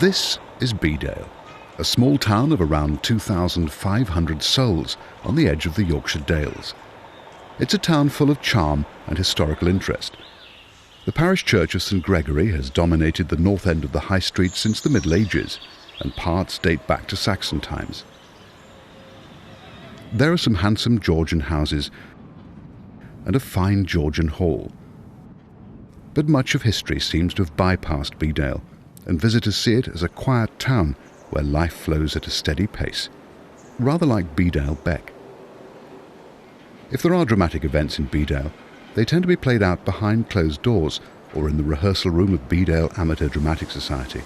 This is Bedale, a small town of around 2,500 souls on the edge of the Yorkshire Dales. It's a town full of charm and historical interest. The parish church of St Gregory has dominated the north end of the high street since the Middle Ages, and parts date back to Saxon times. There are some handsome Georgian houses and a fine Georgian hall. But much of history seems to have bypassed Bedale, and visitors see it as a quiet town where life flows at a steady pace, rather like Bedale Beck. If there are dramatic events in Bedale, they tend to be played out behind closed doors or in the rehearsal room of Bedale Amateur Dramatic Society.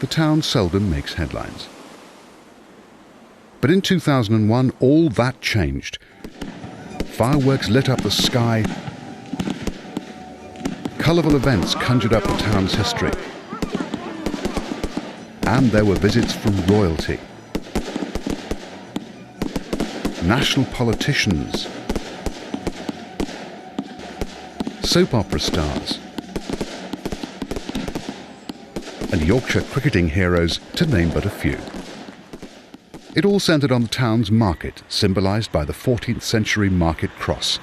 The town seldom makes headlines. But in 2001, all that changed. Fireworks lit up the sky. Colourful events conjured up the town's history. And there were visits from royalty, national politicians, soap opera stars, and Yorkshire cricketing heroes, to name but a few. It all centred on the town's market, symbolised by the 14th century market cross.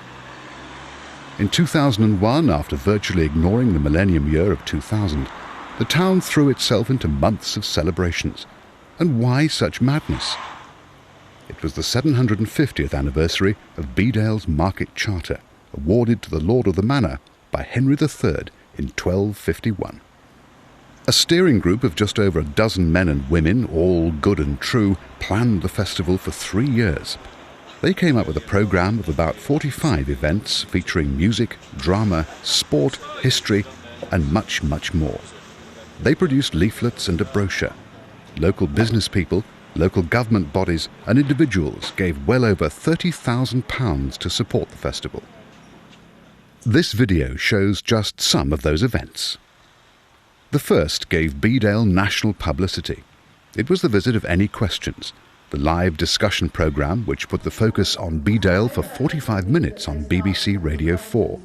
In 2001, after virtually ignoring the millennium year of 2000, the town threw itself into months of celebrations. And why such madness? It was the 750th anniversary of Bedale's Market Charter, awarded to the Lord of the Manor by Henry III in 1251. A steering group of just over a dozen men and women, all good and true, planned the festival for 3 years. They came up with a programme of about 45 events featuring music, drama, sport, history, and much, much more. They produced leaflets and a brochure. Local business people, local government bodies and individuals gave well over £30,000 to support the festival. This video shows just some of those events. The first gave Bedale national publicity. It was the visit of Any Questions, the live discussion programme which put the focus on Bedale for 45 minutes on BBC Radio 4.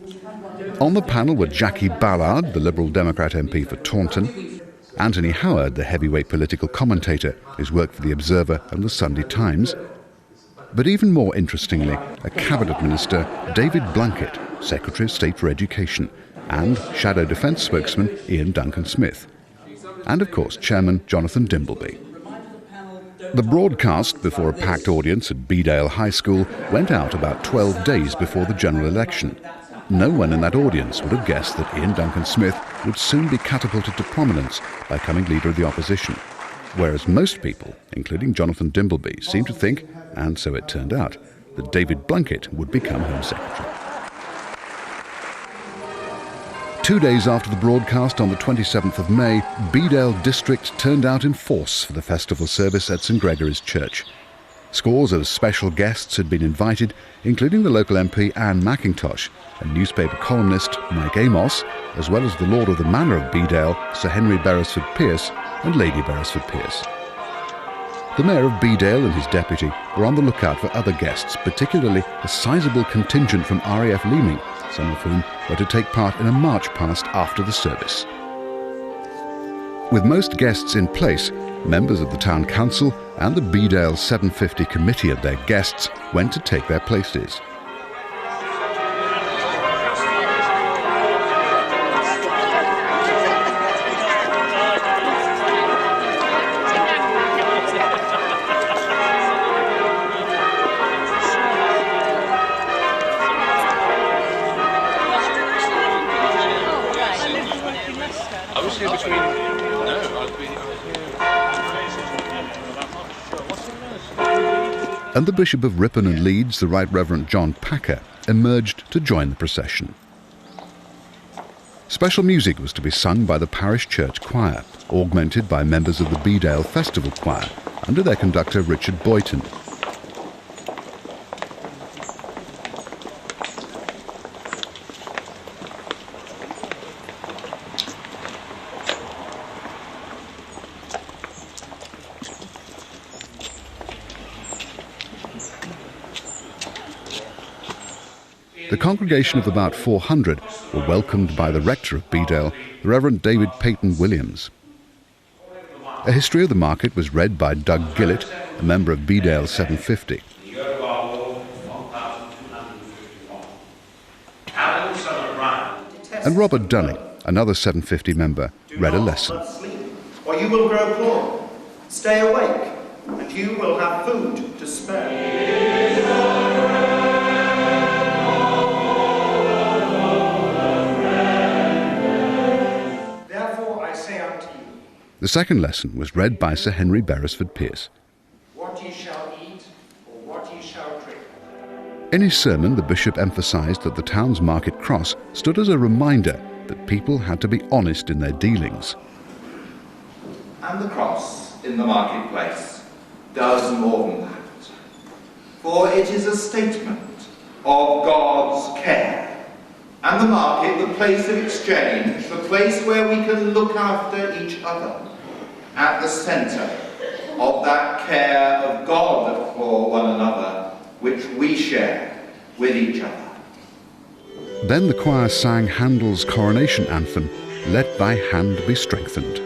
On the panel were Jackie Ballard, the Liberal Democrat MP for Taunton, Anthony Howard, the heavyweight political commentator who's worked for The Observer and The Sunday Times, but even more interestingly, a Cabinet Minister, David Blunkett, Secretary of State for Education, and Shadow Defence spokesman Ian Duncan-Smith, and of course Chairman Jonathan Dimbleby. The broadcast before a packed audience at Bedale High School went out about 12 days before the general election. No one in that audience would have guessed that Ian Duncan-Smith would soon be catapulted to prominence by becoming Leader of the Opposition, whereas most people, including Jonathan Dimbleby, seemed to think, and so it turned out, that David Blunkett would become Home Secretary. 2 days after the broadcast on the 27th of May, Bedale District turned out in force for the festival service at St Gregory's Church. Scores of special guests had been invited, including the local MP Anne McIntosh, a newspaper columnist Mike Amos, as well as the Lord of the Manor of Bedale, Sir Henry Beresford-Pearce, and Lady Beresford-Pearce. The Mayor of Bedale and his deputy were on the lookout for other guests, particularly a sizable contingent from RAF Leeming, some of whom were to take part in a march past after the service. With most guests in place, members of the Town Council and the Bedale 750 Committee and their guests went to take their places. And the Bishop of Ripon and Leeds, the Right Reverend John Packer, emerged to join the procession. Special music was to be sung by the parish church choir, augmented by members of the Bedale Festival Choir, under their conductor Richard Boyton. The congregation of about 400 were welcomed by the rector of Bedale, the Reverend David Peyton Williams. A history of the market was read by Doug Gillett, a member of Bedale 750. And Robert Dunning, another 750 member, read a lesson. Or you will grow poor. Stay awake, and you will have food to spare. Therefore I say unto you. The second lesson was read by Sir Henry Beresford Pearce. What ye shall eat, or what ye shall drink. In his sermon, the bishop emphasised that the town's market cross stood as a reminder that people had to be honest in their dealings. And the cross in the marketplace does more than that. For it is a statement of God's care. And the market, the place of exchange, the place where we can look after each other, at the centre of that care of God for one another, which we share with each other. Then the choir sang Handel's coronation anthem, Let Thy Hand Be Strengthened.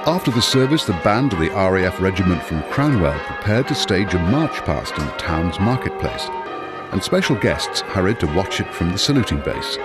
After the service, the band of the RAF regiment from Cranwell prepared to stage a march past in the town's marketplace, and special guests hurried to watch it from the saluting base.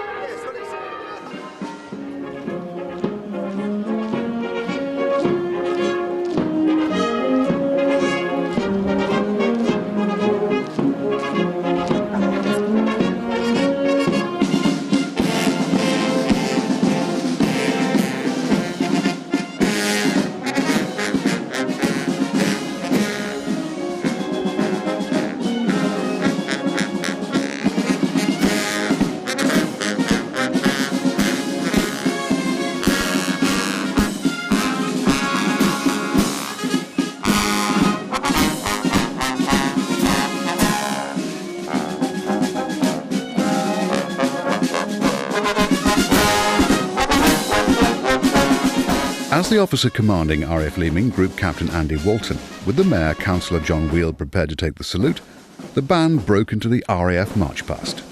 As the officer commanding RAF Leeming, Group Captain Andy Walton, with the Mayor, Councillor John Weald, prepared to take the salute, the band broke into the RAF march past.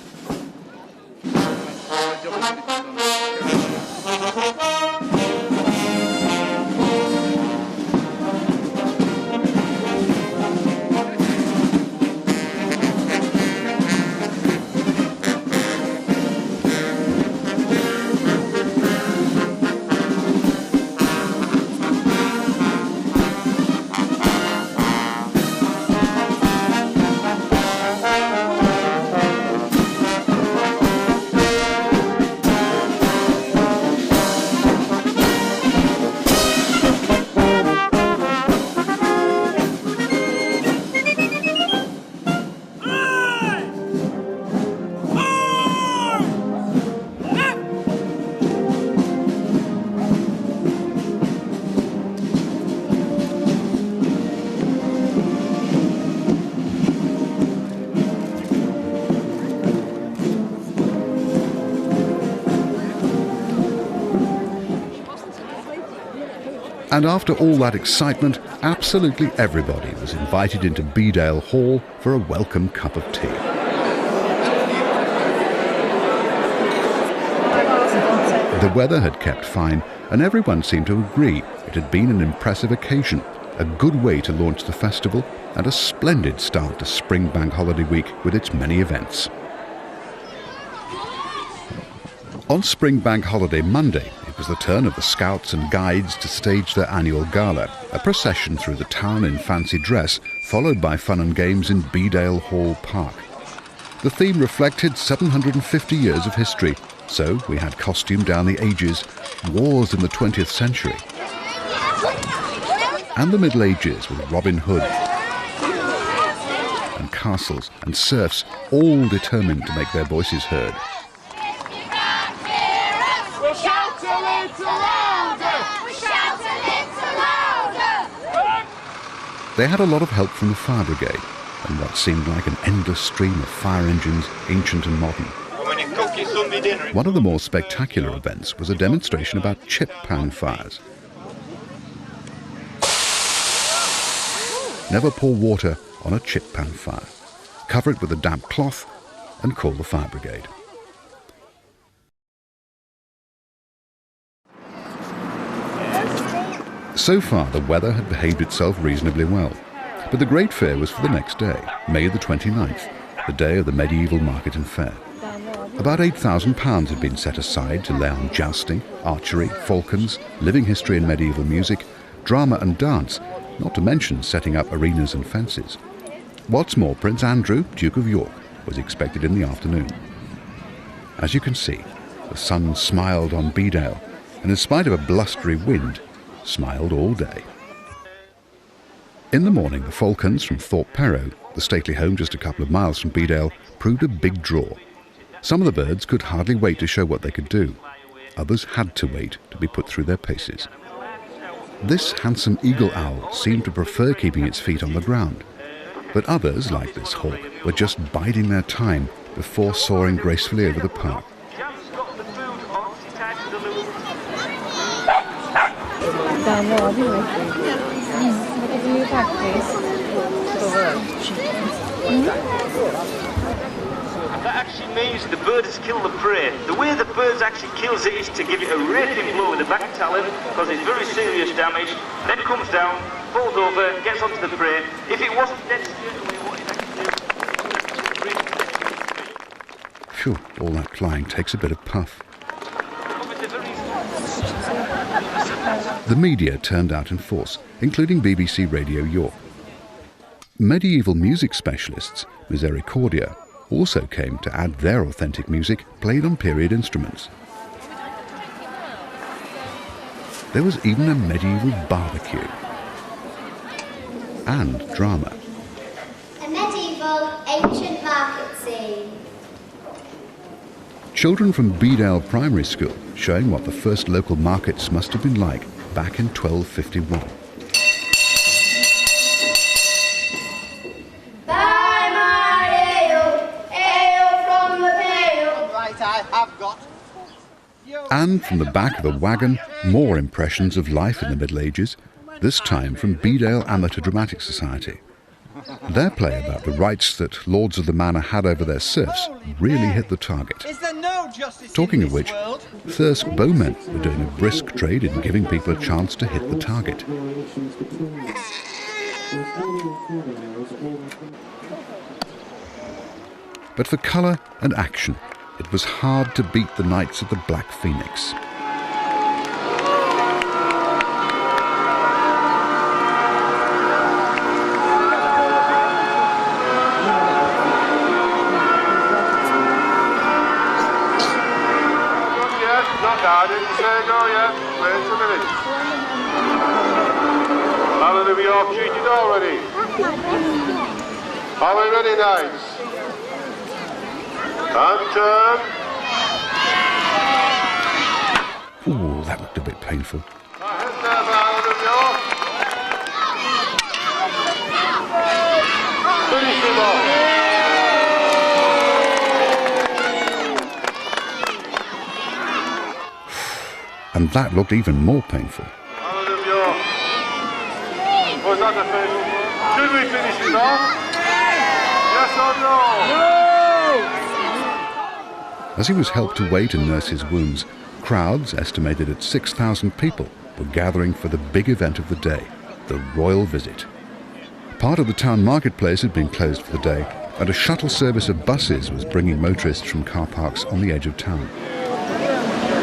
And after all that excitement, absolutely everybody was invited into Bedale Hall for a welcome cup of tea. The weather had kept fine, and everyone seemed to agree it had been an impressive occasion, a good way to launch the festival, and a splendid start to Spring Bank Holiday Week with its many events. On Spring Bank Holiday Monday, it was the turn of the Scouts and Guides to stage their annual gala, a procession through the town in fancy dress, followed by fun and games in Bedale Hall Park. The theme reflected 750 years of history, so we had costume down the ages, wars in the 20th century, and the Middle Ages with Robin Hood, and castles and serfs, all determined to make their voices heard. They had a lot of help from the fire brigade, and what seemed like an endless stream of fire engines, ancient and modern. One of the more spectacular events was a demonstration about chip pan fires. Never pour water on a chip pan fire. Cover it with a damp cloth and call the fire brigade. So far, the weather had behaved itself reasonably well, but the great fear was for the next day, May the 29th, the day of the medieval market and fair. About £8,000 had been set aside to lay on jousting, archery, falcons, living history and medieval music, drama and dance, not to mention setting up arenas and fences. What's more, Prince Andrew, Duke of York, was expected in the afternoon. As you can see, the sun smiled on Bedale, and in spite of a blustery wind, smiled all day. In the morning, the falcons from Thorpe Perrow, the stately home just a couple of miles from Bedale, proved a big draw. Some of the birds could hardly wait to show what they could do. Others had to wait to be put through their paces. This handsome eagle owl seemed to prefer keeping its feet on the ground, but others, like this hawk, were just biding their time before soaring gracefully over the park. That actually means the bird has killed the prey. The way the bird actually kills it is to give it a raking blow with the back talon, because it's very serious damage, then comes down, falls over, gets onto the prey. If it wasn't dead straight away, what it actually does... Phew, all that flying takes a bit of puff. The media turned out in force, including BBC Radio York. Medieval music specialists, Misericordia, also came to add their authentic music played on period instruments. There was even a medieval barbecue. And drama. A medieval ancient market scene. Children from Bedale Primary School showing what the first local markets must have been like back in 1251. Buy my ale, ale from the pail. Right, I have got. And from the back of a wagon, more impressions of life in the Middle Ages, this time from Bedale Amateur Dramatic Society. Their play about the rights that lords of the manor had over their serfs really hit the target. Is there no justice Talking in of this which, world? Thirsk bowmen were doing a brisk trade in giving people a chance to hit the target. But for colour and action, it was hard to beat the Knights of the Black Phoenix. I didn't say go yet. Wait a minute. How many of you all treated already? Are we ready, knights? And turn. Ooh, that looked a bit painful. Head there, Baron of York. Finish him off. And that looked even more painful. Baron of York. Was that the fatal one? Should we finish it off? Yes or no? As he was helped to wait and nurse his wounds, crowds, estimated at 6,000 people, were gathering for the big event of the day, the royal visit. Part of the town marketplace had been closed for the day, and a shuttle service of buses was bringing motorists from car parks on the edge of town.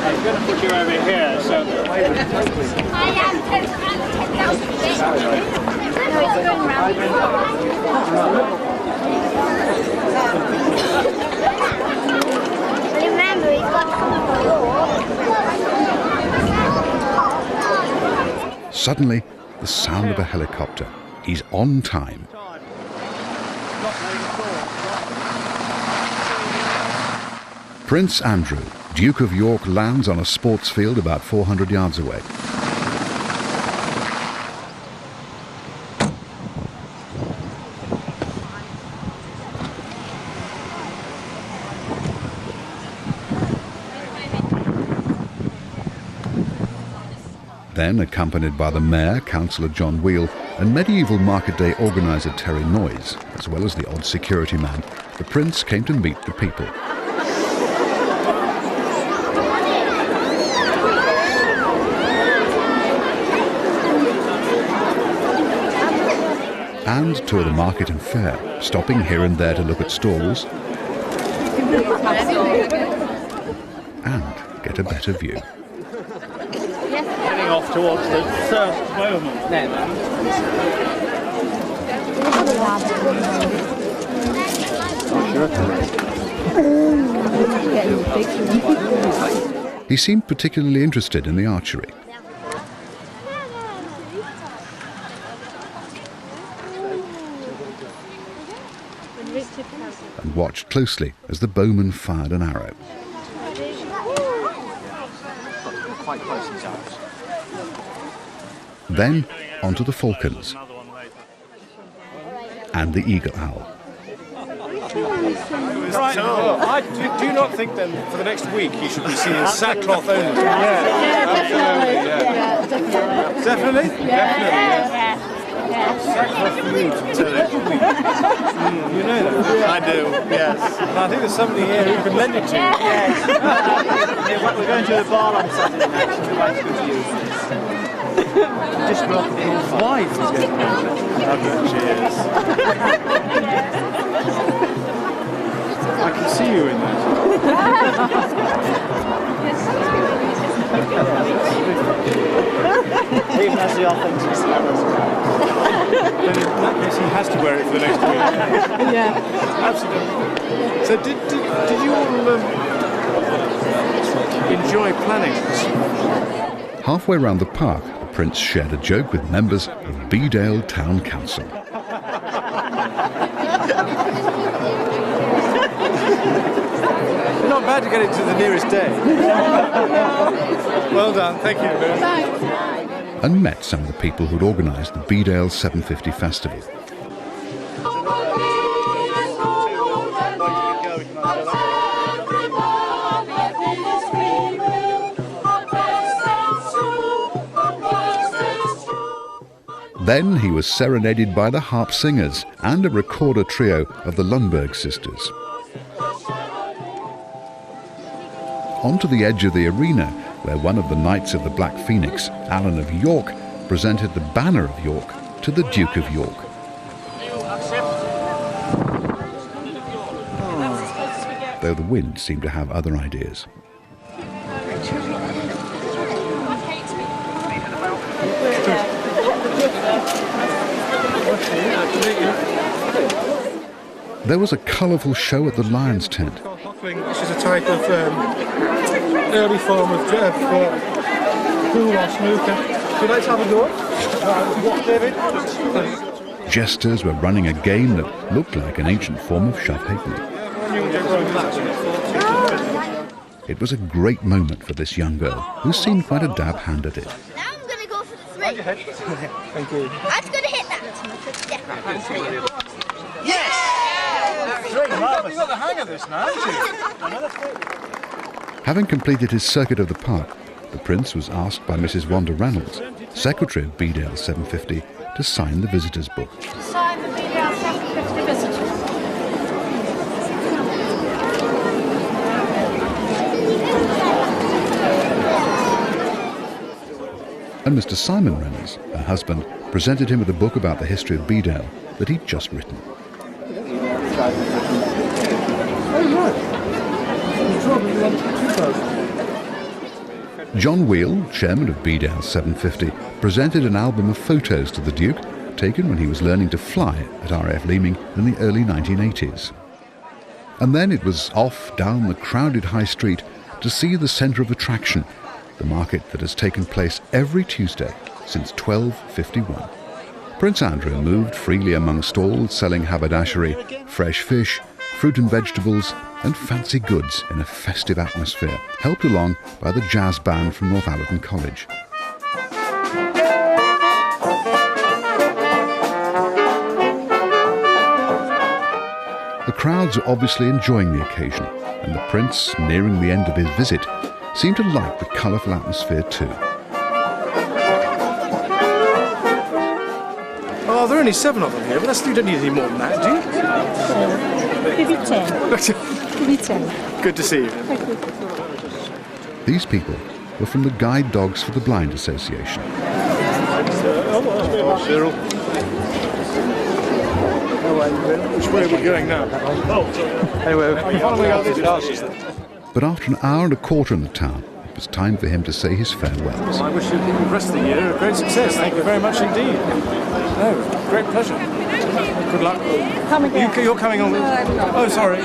I'm going to put you over here, so... Remember, he's got Suddenly, the sound of a helicopter. He's on time. Prince Andrew, Duke of York, lands on a sports field about 400 yards away. Then, accompanied by the Mayor, Councillor John Wheel, and medieval market day organiser Terry Noyes, as well as the odd security man, the Prince came to meet the people. And tour the market and fair, stopping here and there to look at stalls and get a better view. Heading off towards the first moment. He seemed particularly interested in the archery. And watched closely as the bowman fired an arrow. Quite close themselves. Then onto the falcons and the eagle owl. Right. I do not think then for the next week he should be seen in sackcloth only. Definitely? Sackcloth for you to tell it. You know that? I do, yes. And I think there's somebody here who can lend it to you. Yes. We're going to the bar on Saturday night, so we'd like to go to use this. Just go off the his wife is going to go. Okay, cheers. I can see you in that. Even as the authentic smell as well. Then in that case he has to wear it for the next week. Yeah. Absolutely. So did you all enjoy planning this? Halfway round the park, the Prince shared a joke with members of Bedale Town Council. Not bad to get it to the nearest day. Well done, thank you. Thanks. And met some of the people who'd organised the Bedale 750 Festival. Then he was serenaded by the harp singers and a recorder trio of the Lundberg sisters. Onto the edge of the arena, where one of the Knights of the Black Phoenix, Alan of York, presented the Banner of York to the Duke of York. Though the wind seemed to have other ideas. There was a colourful show at the Lion's Tent. Which is a type of early form of pool or snooker. Would you like to have a go? What, David? Jesters were running a game that looked like an ancient form of shove halfpenny. It was a great moment for this young girl, who seemed quite a dab hand at it. Now I'm going to go for the three. Thank you. I'm going to hit that. Yes! You've got the hang of this now, haven't you? Having completed his circuit of the park, the Prince was asked by Mrs. Wanda Reynolds, Secretary of Bedale 750, to sign the visitors' book. Sign the Bedale 750 visitors. And Mr. Simon Reynolds, her husband, presented him with a book about the history of Bedale that he'd just written. John Wheel, chairman of Bedale 750, presented an album of photos to the Duke, taken when he was learning to fly at RAF Leeming in the early 1980s. And then it was off down the crowded high street to see the centre of attraction, the market that has taken place every Tuesday since 1251. Prince Andrew moved freely among stalls selling haberdashery, fresh fish, fruit and vegetables and fancy goods in a festive atmosphere, helped along by the jazz band from Northanger College. The crowds are obviously enjoying the occasion, and the Prince, nearing the end of his visit, seemed to like the colourful atmosphere too. Oh, there are only 7 of them here, but you don't need any more than that, do you? Give you 10. Give you 10. Good to see you. Thank you. These people were from the Guide Dogs for the Blind Association. Cyril. Which way are we going now? Anyway, following our visitors. But after an hour and a quarter in the town, it was time for him to say his farewells. I wish you the rest of the year a great success. Thank you very much indeed. No, great pleasure. Good luck. Come again. You're coming on with... No, I'm not. Oh, sorry.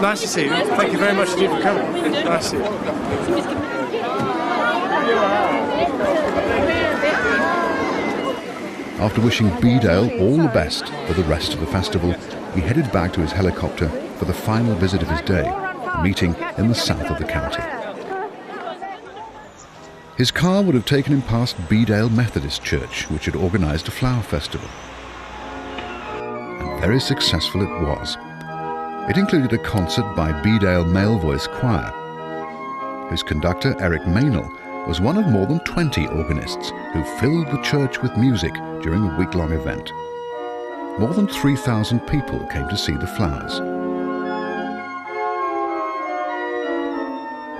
Nice to see you. Thank you very much indeed for coming. Nice to see you. After wishing Bedale all the best for the rest of the festival, he headed back to his helicopter for the final visit of his day, a meeting in the south of the county. His car would have taken him past Bedale Methodist Church, which had organised a flower festival. And very successful it was. It included a concert by Bedale Male Voice Choir, whose conductor, Eric Maynell, was one of more than 20 organists who filled the church with music during the week-long event. More than 3,000 people came to see the flowers,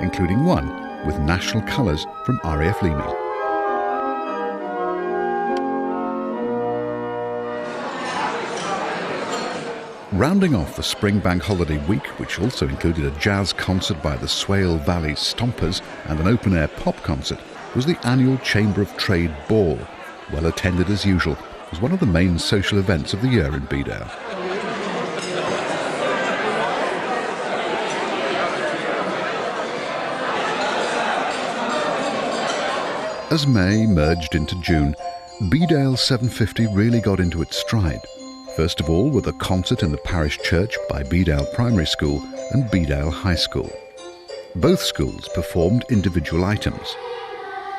including one with national colours from RAF Leamy. Rounding off the spring bank holiday week, which also included a jazz concert by the Swale Valley Stompers and an open-air pop concert, was the annual Chamber of Trade Ball, well attended as usual, as one of the main social events of the year in Bedale. As May merged into June, Bedale 750 really got into its stride. First of all with a concert in the parish church by Bedale Primary School and Bedale High School. Both schools performed individual items.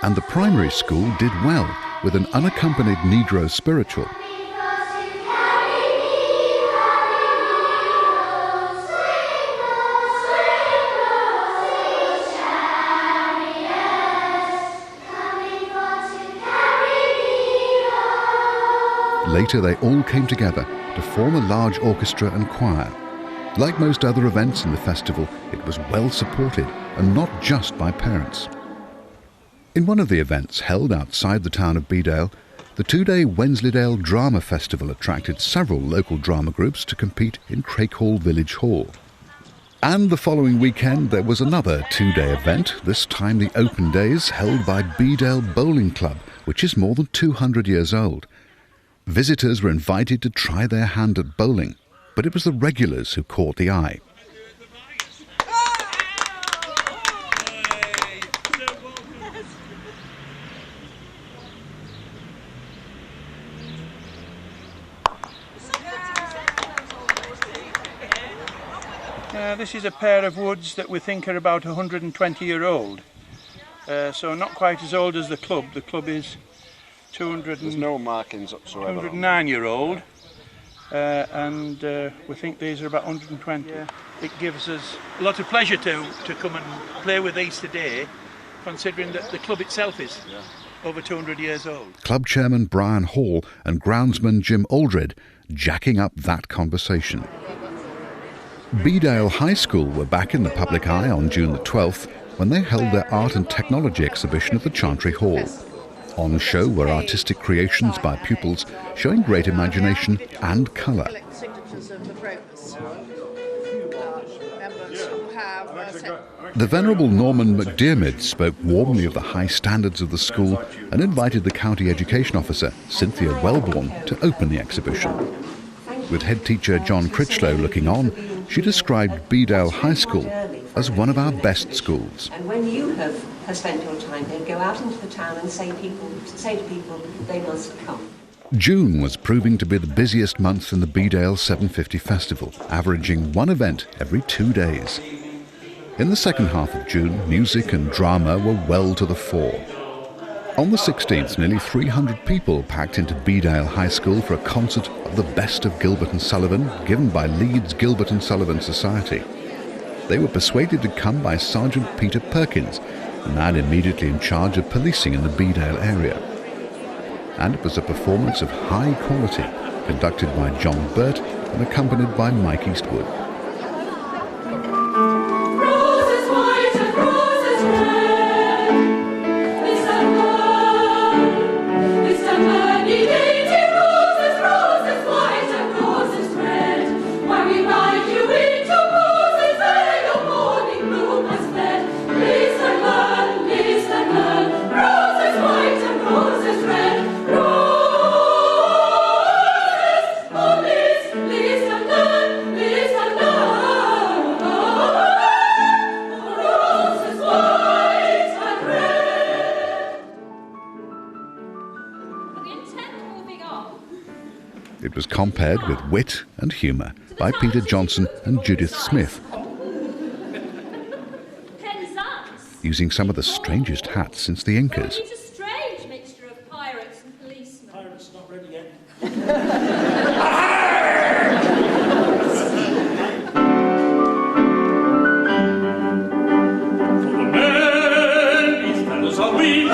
And the primary school did well with an unaccompanied Negro spiritual. Later they all came together to form a large orchestra and choir. Like most other events in the festival, it was well supported, and not just by parents. In one of the events held outside the town of Bedale, the 2-day Wensleydale Drama Festival attracted several local drama groups to compete in Craighall Village Hall. And the following weekend there was another 2-day event, this time the Open Days, held by Bedale Bowling Club, which is more than 200 years old. Visitors were invited to try their hand at bowling, but it was the regulars who caught the eye. This is a pair of woods that we think are about 120-year-old. So not quite as old as the club. The club is 200. There's no markings whatsoever. 209-year-old, and we think these are about 120. Yeah. It gives us a lot of pleasure to come and play with these today, considering that the club itself is over 200 years old. Club chairman Brian Hall and groundsman Jim Aldred jacking up that conversation. Bedale High School were back in the public eye on June the 12th when they held their art and technology exhibition at the Chantry Hall. On show were artistic creations by pupils showing great imagination and colour. The Venerable Norman McDiarmid spoke warmly of the high standards of the school and invited the County Education Officer, Cynthia Wellborn, to open the exhibition. With head teacher John Critchlow looking on, She described Bedale High School as one of our best schools. And when you have spent your time here, go out into the town and say to people they must come. June was proving to be the busiest month in the Bedale 750 Festival, averaging one event every 2 days. In the second half of June, music and drama were well to the fore. On the 16th, nearly 300 people packed into Bedale High School for a concert of the best of Gilbert and Sullivan, given by Leeds Gilbert and Sullivan Society. They were persuaded to come by Sergeant Peter Perkins, a man immediately in charge of policing in the Bedale area. And it was a performance of high quality, conducted by John Burt and accompanied by Mike Eastwood. It was compared with Wit and Humour by Peter Johnson and Judith Smith, using some of the strangest hats since the Incas. It's a strange mixture of pirates and policemen. Pirates not ready yet. For the men, these fellows are we.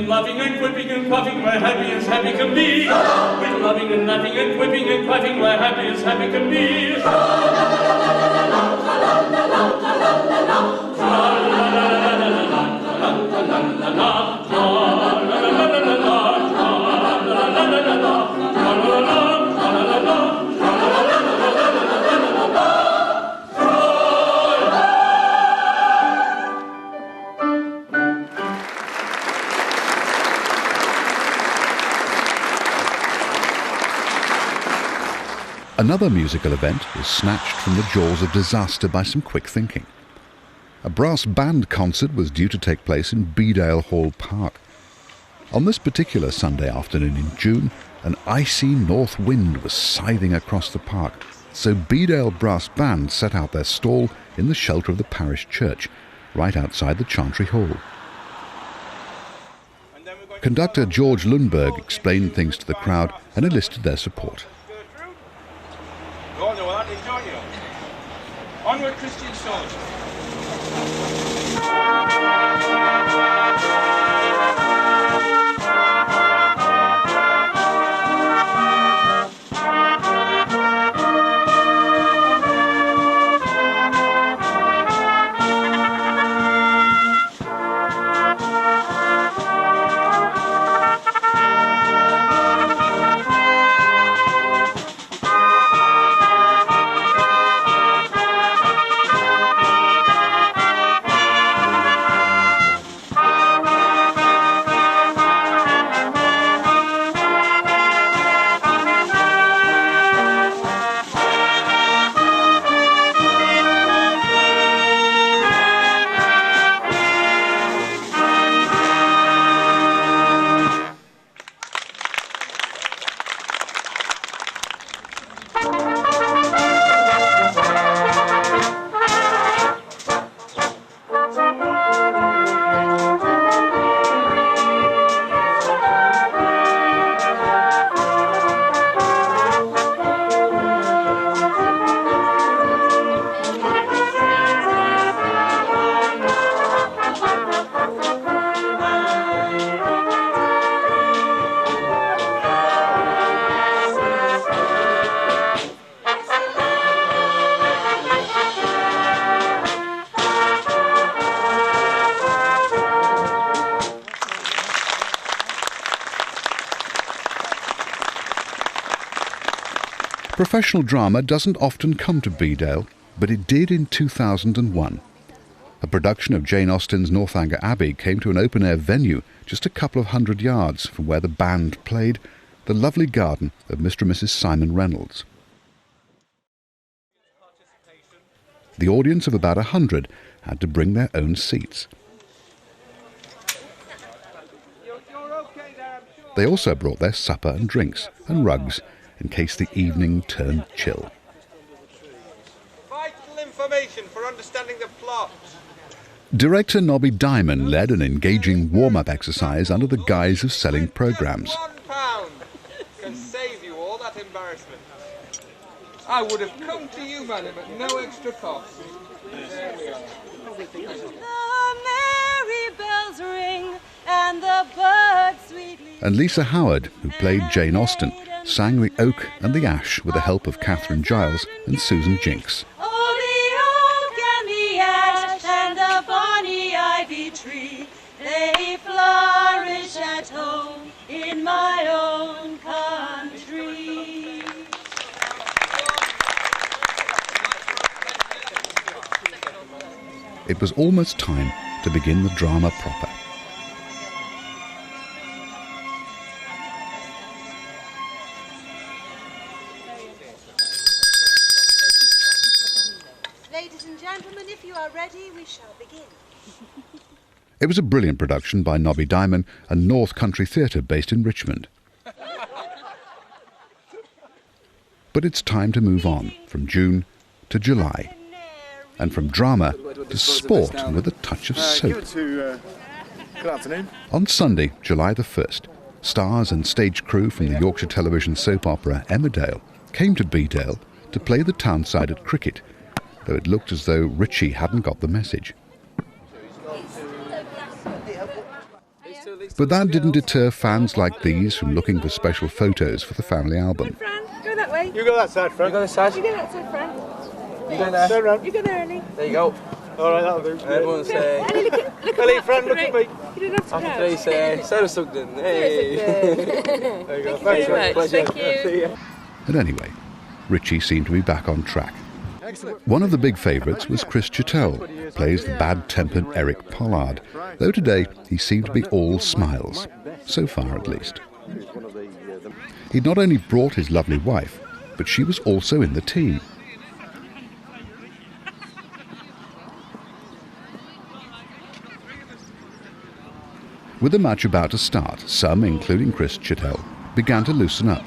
Laughing and quipping and quaffing, where happy as happy can be. With loving and laughing and quipping and quaffing, where happy as happy can be. Another musical event was snatched from the jaws of disaster by some quick thinking. A brass band concert was due to take place in Bedale Hall Park. On this particular Sunday afternoon in June, an icy north wind was scything across the park, so Bedale Brass Band set out their stall in the shelter of the parish church, right outside the Chantry Hall. Conductor George Lundberg explained things to the crowd and enlisted their support. Onward, Christian soldiers. Professional drama doesn't often come to Bedale, but it did in 2001. A production of Jane Austen's Northanger Abbey came to an open-air venue just a couple of 100 yards from where the band played, the lovely garden of Mr. and Mrs. Simon Reynolds. The audience of about 100 had to bring their own seats. They also brought their supper and drinks and rugs in case the evening turned chill. Vital information for understanding the plot. Director Nobby Diamond led an engaging warm-up exercise under the guise of selling programmes. £1 can save you all that embarrassment. I would have come to you, madam, at no extra cost. There we are. The merry bells ring and the birds sweetly... And Lisa Howard, who played Jane Austen, sang The Oak and the Ash with the help of Catherine Giles and Susan Jinks. The bonny ivy tree, they flourish at home in my own country. It was almost time to begin the drama proper. Ladies and gentlemen, if you are ready, we shall begin. It was a brilliant production by Nobby Diamond and North Country Theatre based in Richmond. But it's time to move on from June to July, and from drama to sport with a touch of soap. Good afternoon. On Sunday, July the 1st, stars and stage crew from the Yorkshire television soap opera Emmerdale came to Bedale to play the townside at cricket, though it looked as though Richie hadn't got the message. But that didn't deter fans like these from looking for special photos for the family album. Go that way. You go that side, Fran. You go this side. You go that side, Fran. You go there. Turn round. You go there, Ellie. There you go. All right, that'll do. Everyone say... Ellie, look at Ellie, Fran, look at me. You don't have to After three, say... Sarah Sugden. Hey. There you go. Thank you very much. Pleasure. Thank you. And anyway, Richie seemed to be back on track. One of the big favourites was Chris Chittell, who plays the bad-tempered Eric Pollard, though today he seemed to be all smiles, so far at least. He'd not only brought his lovely wife, but she was also in the team. With the match about to start, some, including Chris Chittell, began to loosen up.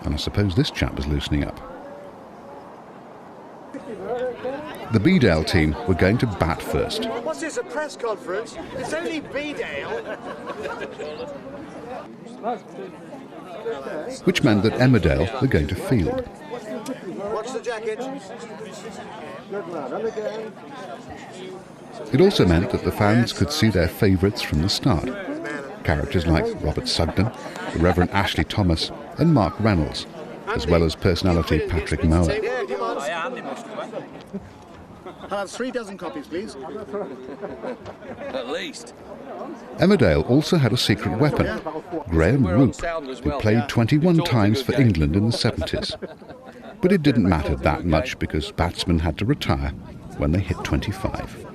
And I suppose this chap was loosening up. The Bedale team were going to bat first, What's this, a press conference? It's only Bedale. which meant that Emmerdale were going to field. Watch the jacket. It also meant that the fans could see their favourites from the start. Characters like Robert Sugden, the Reverend Ashley Thomas and Mark Reynolds, as well as personality Patrick Mower. I'll have 3 dozen copies, please. At least. Emmerdale also had a secret weapon, Graham Roop, who played 21 times for England in the 70s. But it didn't matter that much because batsmen had to retire when they hit 25.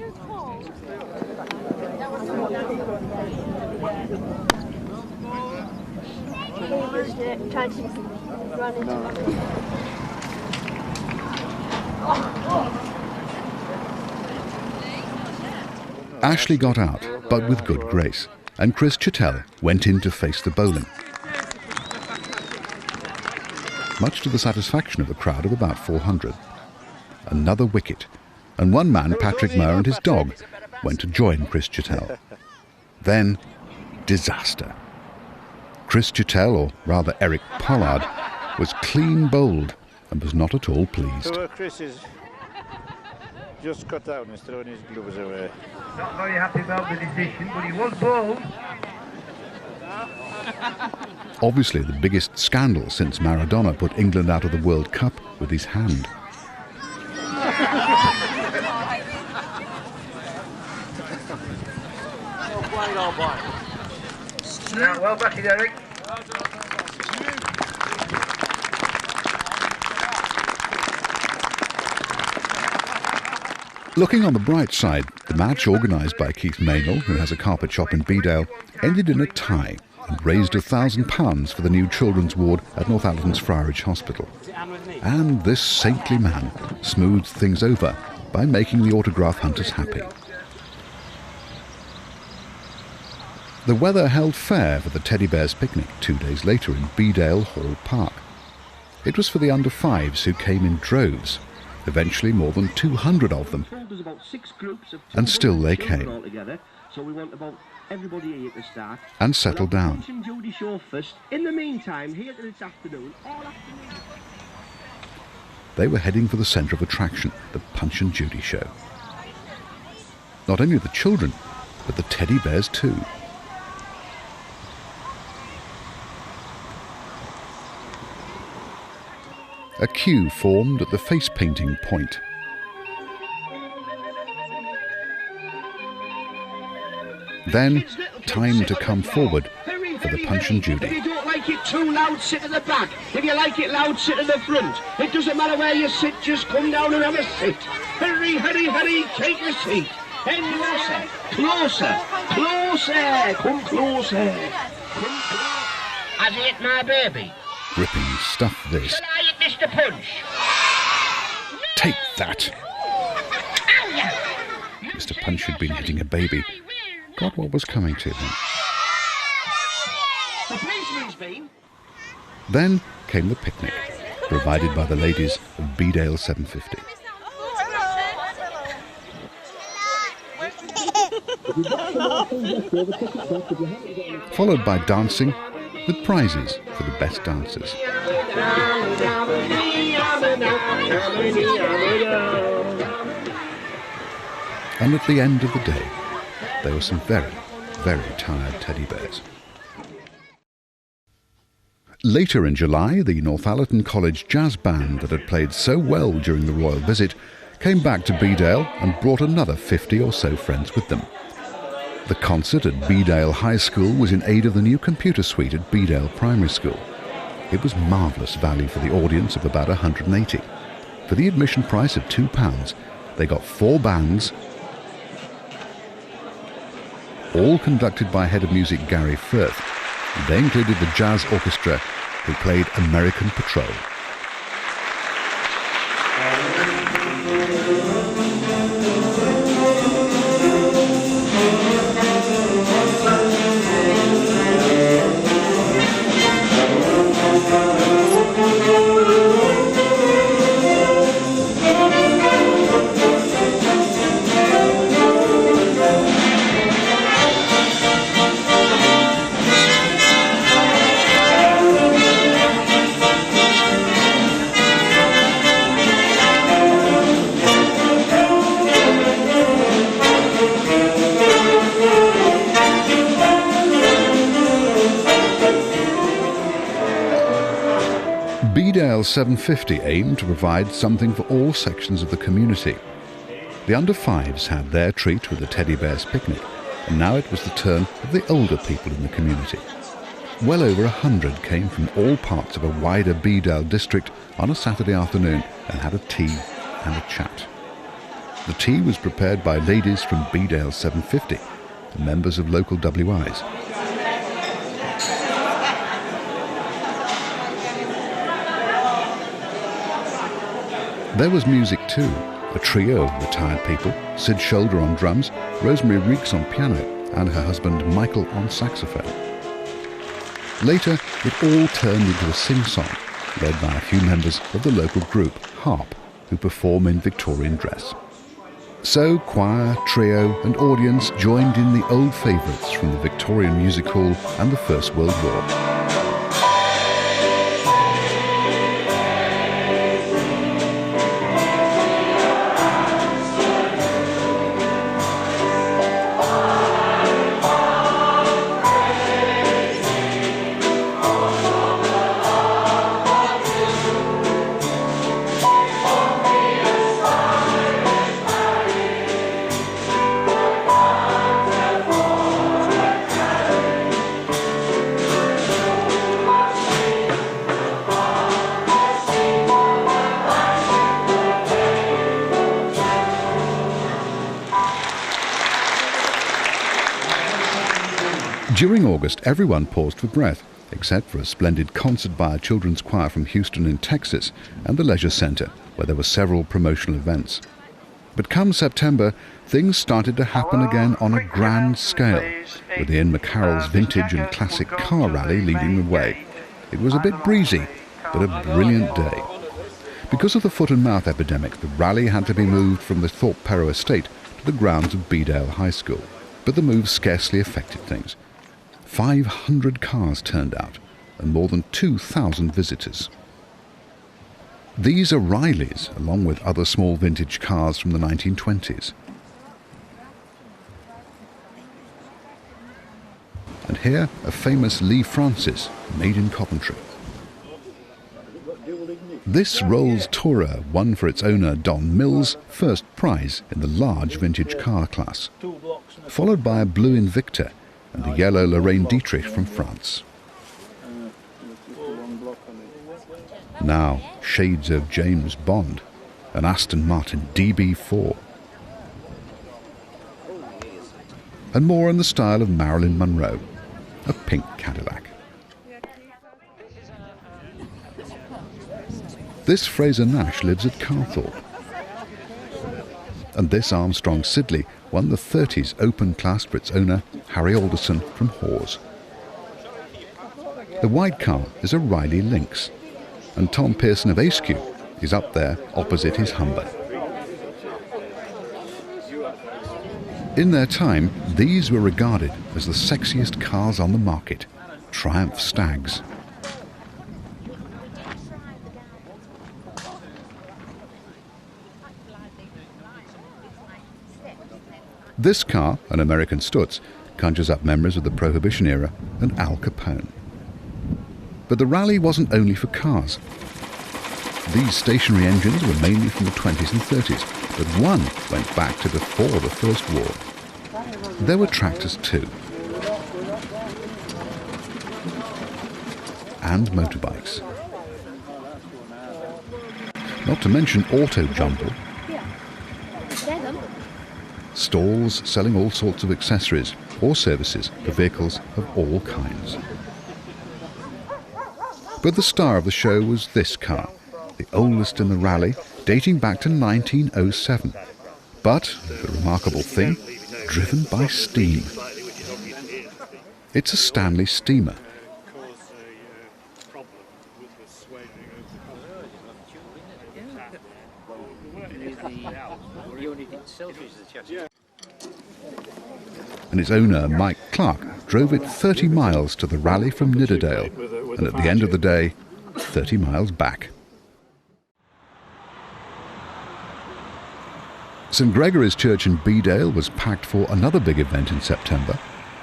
Ashley got out, but with good grace, and Chris Chittell went in to face the bowling. Much to the satisfaction of a crowd of about 400. Another wicket, and one man, Patrick Mower, and his dog went to join Chris Chittell. Then, disaster. Chris Chittell, or rather Eric Pollard, was clean bowled and was not at all pleased. So Chris is just cut out and he's throwing his gloves away. Not very happy about the decision, but he was bowled. Obviously the biggest scandal since Maradona put England out of the World Cup with his hand. Well batted, Eric. Looking on the bright side, the match organised by Keith Maynell, who has a carpet shop in Bedale, ended in a tie and raised £1,000 for the new children's ward at Northallerton's Friarage Hospital. And this saintly man smoothed things over by making the autograph hunters happy. The weather held fair for the Teddy Bears picnic 2 days later in Bedale Hall Park. It was for the under-5s who came in droves, eventually more than 200 of them, and still they came, and settled down. They were heading for the centre of attraction, the Punch and Judy show. Not only the children, but the teddy bears too. A queue formed at the face-painting point. Then, time to come forward for the Punch and Judy. If you don't like it too loud, sit at the back. If you like it loud, sit at the front. It doesn't matter where you sit, just come down and have a sit. Hurry, hurry, hurry, take your seat. And closer, closer, closer, come closer. Come closer. Has he hit my baby? Gripping stuff this. Shall I hit Mr. Punch? Take that! Mr. Punch had been hitting a baby. God, what was coming to him? The policeman's been. Then came the picnic, provided by the ladies of Bedale 750. Followed by dancing with prizes for the best dancers. And at the end of the day, there were some very, very tired teddy bears. Later in July, the Northallerton College Jazz Band that had played so well during the royal visit came back to Bedale and brought another 50 or so friends with them. The concert at Bedale High School was in aid of the new computer suite at Bedale Primary School. It was marvellous value for the audience of about 180. For the admission price of £2, they got 4 bands, all conducted by Head of Music Gary Firth. They included the Jazz Orchestra, who played American Patrol. Bedale 750 aimed to provide something for all sections of the community. The under-5s had their treat with the Teddy Bears picnic, and now it was the turn of the older people in the community. Well over 100 came from all parts of a wider Bedale district on a Saturday afternoon and had a tea and a chat. The tea was prepared by ladies from Bedale 750, and members of local WIs. There was music too, a trio of retired people, Sid Shoulder on drums, Rosemary Reeks on piano, and her husband Michael on saxophone. Later, it all turned into a sing-song, led by a few members of the local group, Harp, who perform in Victorian dress. So choir, trio and audience joined in the old favourites from the Victorian Music Hall and the First World War. During August, everyone paused for breath, except for a splendid concert by a children's choir from Houston in Texas and the Leisure Centre, where there were several promotional events. But come September, things started to happen again on a grand scale, with Ian McCarroll's vintage and classic car rally leading the way. It was a bit breezy, but a brilliant day. Because of the foot and mouth epidemic, the rally had to be moved from the Thorpe Perrow estate to the grounds of Bedale High School, but the move scarcely affected things. 500 cars turned out, and more than 2,000 visitors. These are Rileys, along with other small vintage cars from the 1920s. And here, a famous Lee Francis, made in Coventry. This Rolls Tourer won for its owner Don Mills first prize in the large vintage car class, followed by a blue Invicta and a yellow Lorraine Dietrich from France. Now, shades of James Bond, an Aston Martin DB4. And more in the style of Marilyn Monroe, a pink Cadillac. This Fraser Nash lives at Carthorpe. And this Armstrong Siddeley won the 30s Open class for its owner, Harry Alderson from Hawes. The white car is a Riley Lynx, and Tom Pearson of Askew is up there opposite his Humber. In their time, these were regarded as the sexiest cars on the market, Triumph Stags. This car, an American Stutz, conjures up memories of the Prohibition era and Al Capone. But the rally wasn't only for cars. These stationary engines were mainly from the 20s and 30s, but one went back to before the First War. There were tractors too. And motorbikes. Not to mention auto jumble. Stalls selling all sorts of accessories or services for vehicles of all kinds. But the star of the show was this car, the oldest in the rally, dating back to 1907. But, the remarkable thing, driven by steam. It's a Stanley steamer. And its owner, Mike Clark, drove it 30 miles to the rally from Nidderdale, and at the end of the day, 30 miles back. St Gregory's Church in Bedale was packed for another big event in September,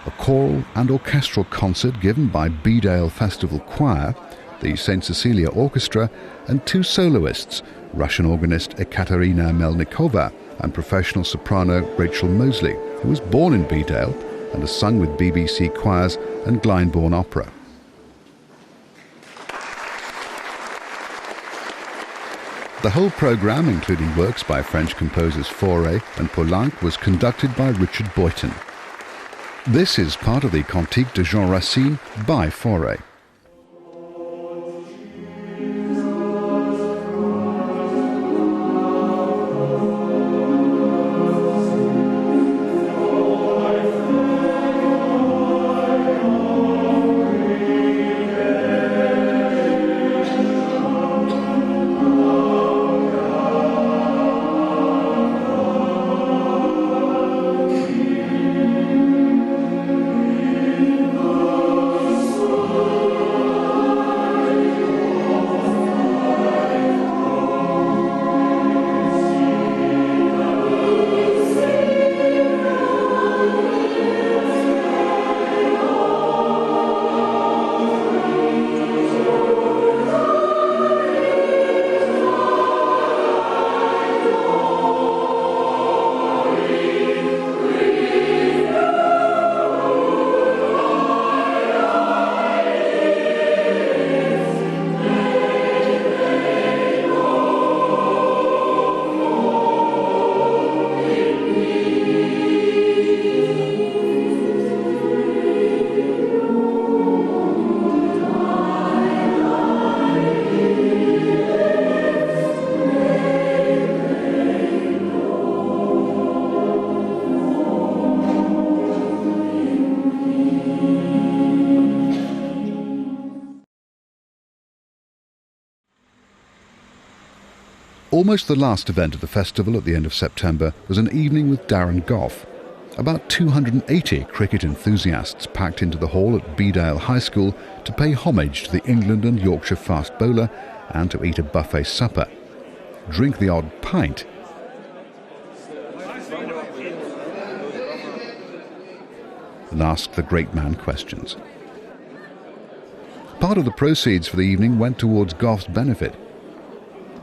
a choral and orchestral concert given by Bedale Festival Choir, the St Cecilia Orchestra, and two soloists, Russian organist Ekaterina Melnikova and professional soprano Rachel Mosley, who was born in Bedale and has sung with BBC choirs and Glyndebourne Opera. The whole programme, including works by French composers Fauré and Poulenc, was conducted by Richard Boyton. This is part of the Cantique de Jean Racine by Fauré. Almost the last event of the festival at the end of September was an evening with Darren Golf. About 280 cricket enthusiasts packed into the hall at Bedale High School to pay homage to the England and Yorkshire fast bowler and to eat a buffet supper, drink the odd pint, and ask the great man questions. Part of the proceeds for the evening went towards Golf's benefit.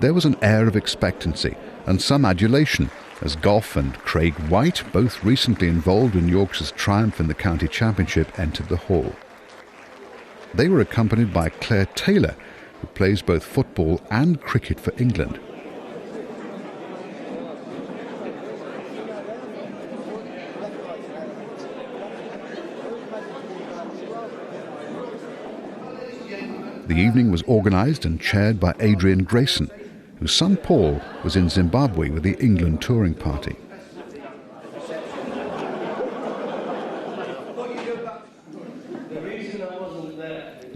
There was an air of expectancy and some adulation as Golf and Craig White, both recently involved in Yorkshire's triumph in the county championship, entered the hall. They were accompanied by Claire Taylor, who plays both football and cricket for England. The evening was organised and chaired by Adrian Grayson, whose son Paul was in Zimbabwe with the England touring party.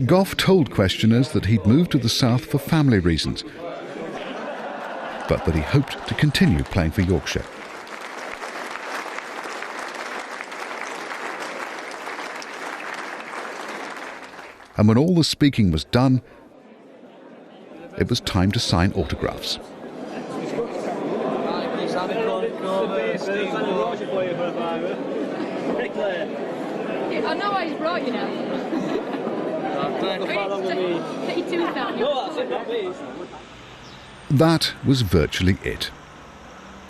Golf told questioners that he'd moved to the south for family reasons, but that he hoped to continue playing for Yorkshire. And when all the speaking was done, it was time to sign autographs. I know why he's brought you now. That was virtually it.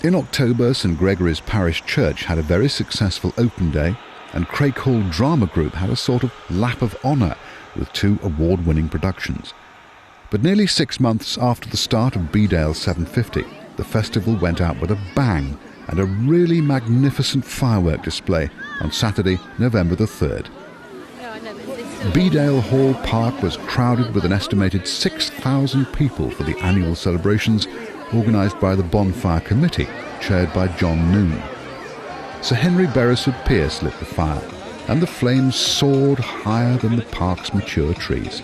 In October, St Gregory's Parish Church had a very successful open day, and Craig Hall Drama Group had a sort of lap of honour with 2 award-winning productions. But nearly 6 months after the start of Bedale 750, the festival went out with a bang and a really magnificent firework display on Saturday, November the 3rd. Bedale Hall Park was crowded with an estimated 6,000 people for the annual celebrations organised by the Bonfire Committee, chaired by John Noon. Sir Henry Beresford Pearce lit the fire, and the flames soared higher than the park's mature trees.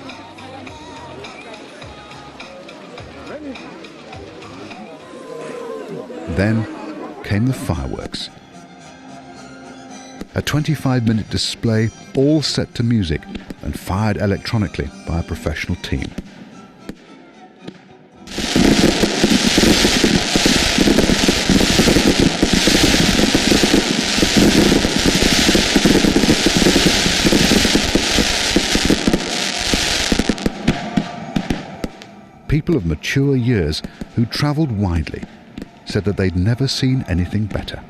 Then came the fireworks. A 25-minute display, all set to music and fired electronically by a professional team. People of mature years who travelled widely said that they'd never seen anything better.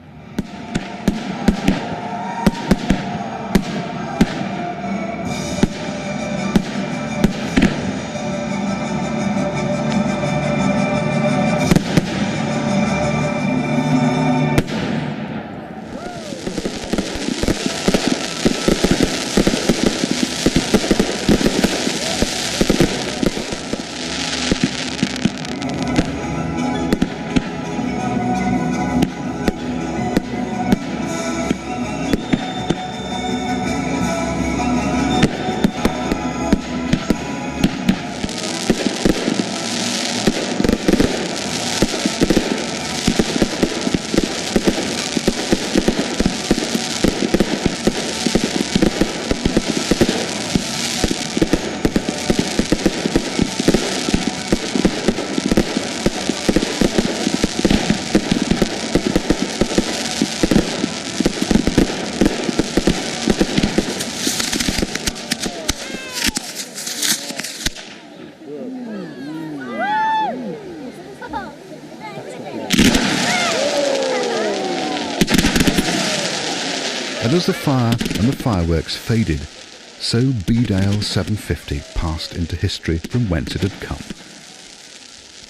And as the fire and the fireworks faded, so Bedale 750 passed into history from whence it had come.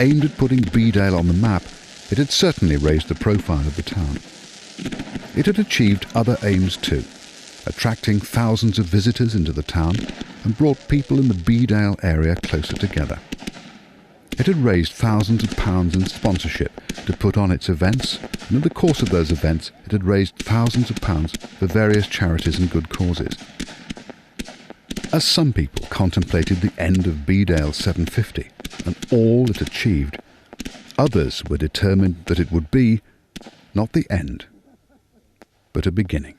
Aimed at putting Bedale on the map, it had certainly raised the profile of the town. It had achieved other aims too, attracting thousands of visitors into the town and brought people in the Bedale area closer together. It had raised thousands of pounds in sponsorship to put on its events, and in the course of those events it had raised thousands of pounds for various charities and good causes. As some people contemplated the end of Bedale 750 and all it achieved, Others were determined that it would be not the end, but a beginning.